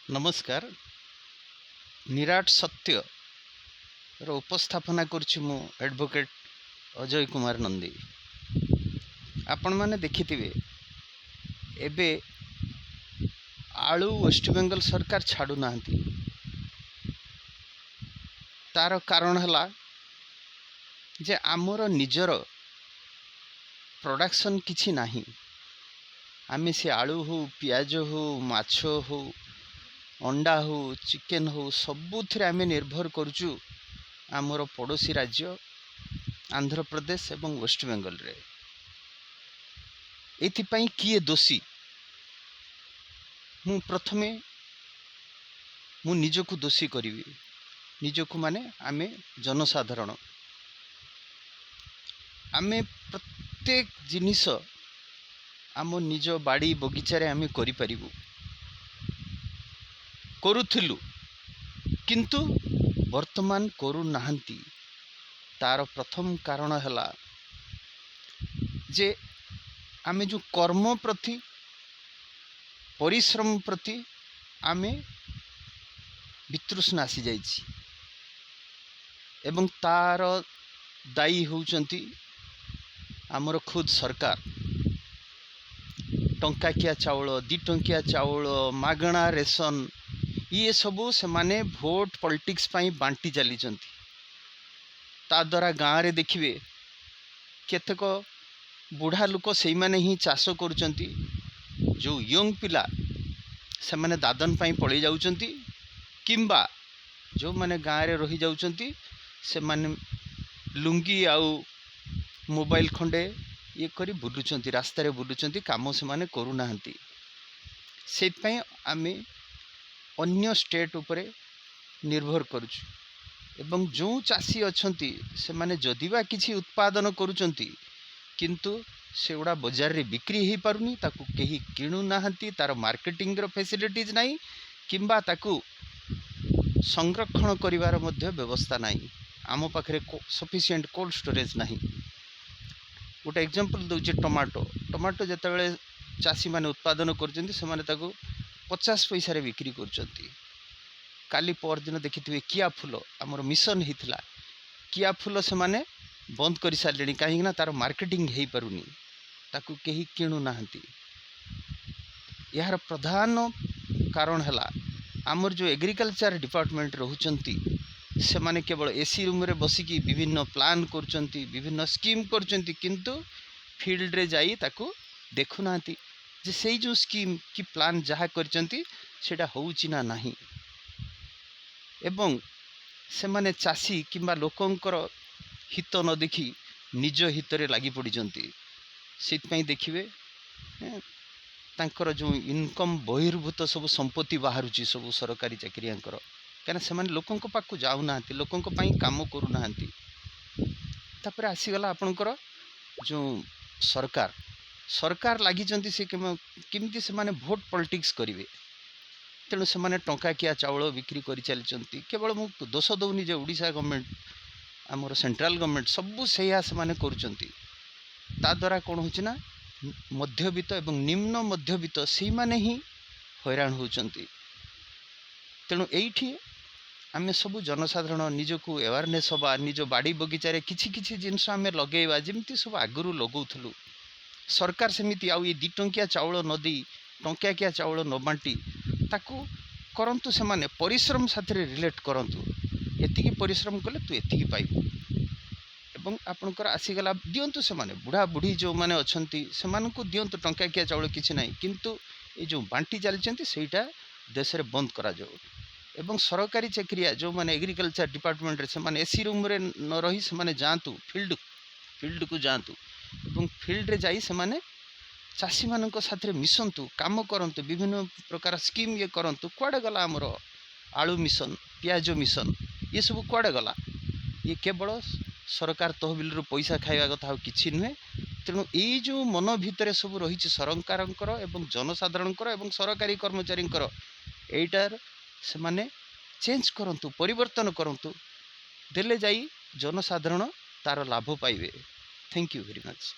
नमस्कार। निराट सत्य उपस्थापना करुछि मु एडवोकेट अजय कुमार नंदी। आपण माने देखिथिबे एबे आलू वेस्ट बेंगल सरकार छाड़ू नाहंती। तार कारण हला जे आमर निजर प्रोडक्शन किछि नाही। आमे से आलू हो, पियाज हो, माछ हो, अंडा हो, चिकेन हो, सबुथिरे आमे निर्भर करूचु आमर पड़ोसी राज्य आंध्र प्रदेश एवं वेस्ट बेंगल रे। एथिपाई किए दोषी? मु प्रथमे मु निजको दोषी करिवि। निजको माने आमे जनसाधारण। आमे प्रत्येक जिनिस आम निज बाड़ी बगीचारे आमे करि परिबु, करुथिलु, किंतु वर्तमान करू नाहंती। तार प्रथम कारण हला जे आमे जो कर्म प्रति परिश्रम प्रति आमे वितृष्णा आसी जाइछि एवं तार दायी होउचंती आमर खुद सरकार। टंकाकिया चाउल, 2 टंकिया चाउल, मागणा रेशन, ये सबू से माने भोट पॉलिटिक्स पाई बांटी चली चंती। ता द्वारा गाँव रे देखिबे केतक बुढ़ा लोक से माने ही चाष करुचंती। जो यंग पिला से माने दादन पाई पळै जाउचंती, किंबा जो माने गाँव रे रही जाउचंती से माने लुंगी आउ मोबाइल खंडे ये करी बुलुचंती, रास्ता रे बुलुचंती, काम से माने करू नाहंती। सेत पई आमे अन्य स्टेट उपरे निर्भर करूछु। एवं जो चाषी अछंती से माने जदिबा किछि उत्पादन करूचंती किंतु सेगुड़ा बाजार रे बिक्री ही पारुनी, ताकू केही किणु नाहंती, तार मार्केटिंग रो फैसिलिटीज नाही, किंबा ताकू संरक्षण करिवार मध्य व्यवस्था नाही। आम पाखरे सफिशिएंट कोल्ड स्टोरेज नाही। गोटे एग्जांपल दउचे टमाटो। टमाटो जेतेबेले चाषी माने उत्पादन करचंती से माने ताकू 50 पैसा रे बिक्री करचंती। काली पर दिन देखिथिबे किया फूल हमर मिशन हितला, किया फूल से माने बंद कर सारे कहीं तार मार्केटिंग हो पारुनी, ताकू केही किणु नाहंती। यार प्रधान कारण हला आमर जो एग्रीकल्चर डिपार्टमेंट रहउचंती से माने केवल एसी रूम रे बसिकी विभिन्न प्लान करचंती, विभिन्न स्कीम करचंती, किंतु फील्ड रे जाई ताकू देखु नाहंती जे सेई जो स्कीम की प्लान जहा करचंती सेटा होउची ना नाही। एवं से माने चाषी किंबा लोकंकर हित न देखी निज हितरे लगी पड़ती। से देखिए तांकर जो इनकम बहिर्भूत सब संपत्ति बाहर सब सरकारी चाकरियांकर, कहीं से लोकों पाक जाऊना, लोकों काम करूना। तापर आसीगला आपणकर जो सरकार सरकार लगी से केमती से माने भोट पॉलिटिक्स करेंगे। तेणु से माने टंकाकिया चाउल बिक्री कर चलती। केवल मु दोष दौनी जे ओडिशा गवर्नमेंट आमर सेंट्रल गवर्नमेंट सबू से माने करुचंती। ता द्वारा कौन होना मध्यवित्त एवं निम्न मध्यवित्त से माने ही हैरान होचंती। तेणु एठी आम सब जनसाधारण निजको अवेयरनेस हवा, निज बाड़ी बगीचारे किछि किछि जिनस आम लगेवा जमती सब आगु लगौथलु। सरकार सेमिति आउ ये 2 टंकिया चाउल नदी टंकिया चाउल न बांटी ताकू करंतु, से माने परिश्रम साथ रिलेट करंतु। एतिकी परिश्रम कले तू एतिकी पाइबु। एवं आपणकर आसीगला दियंतु से माने बुढ़ा बुढ़ी जो माने अछंती से मानकु दियंतु टंकाकिया चाउल किछि नाही, किंतु ये जो बांटी चलचंती सेटा देश रे बंद करा जाऊ। एवं सरकारी चाकरिया जो माने एग्रीकल्चर डिपार्टमेंट रे से माने एसी रूम रे न रही से माने जांतु फील्ड को जांतु एवं फील्ड रे जाई से माने चाषी मानक साथ मिसंतु, काम करंतु, विभिन्न प्रकार स्कीम ये करंतु। कुआडे गला आमर आलू मिशन, पियाज मिशन, ये सब कुआडे गला? ये केवल सरकार तहबिल रु पैसा खाइबा कथा आ किछि नुहे। तेणु ये जो मन भितर सब रही सरकारंकर एवं जनसाधारणकर एवं सरकारी कर्मचारींकर एटार से माने चेंज करंतु, परिवर्तन करंतु, देले जाई जनसाधारण तार लाभ पाइबे। Thank you very much.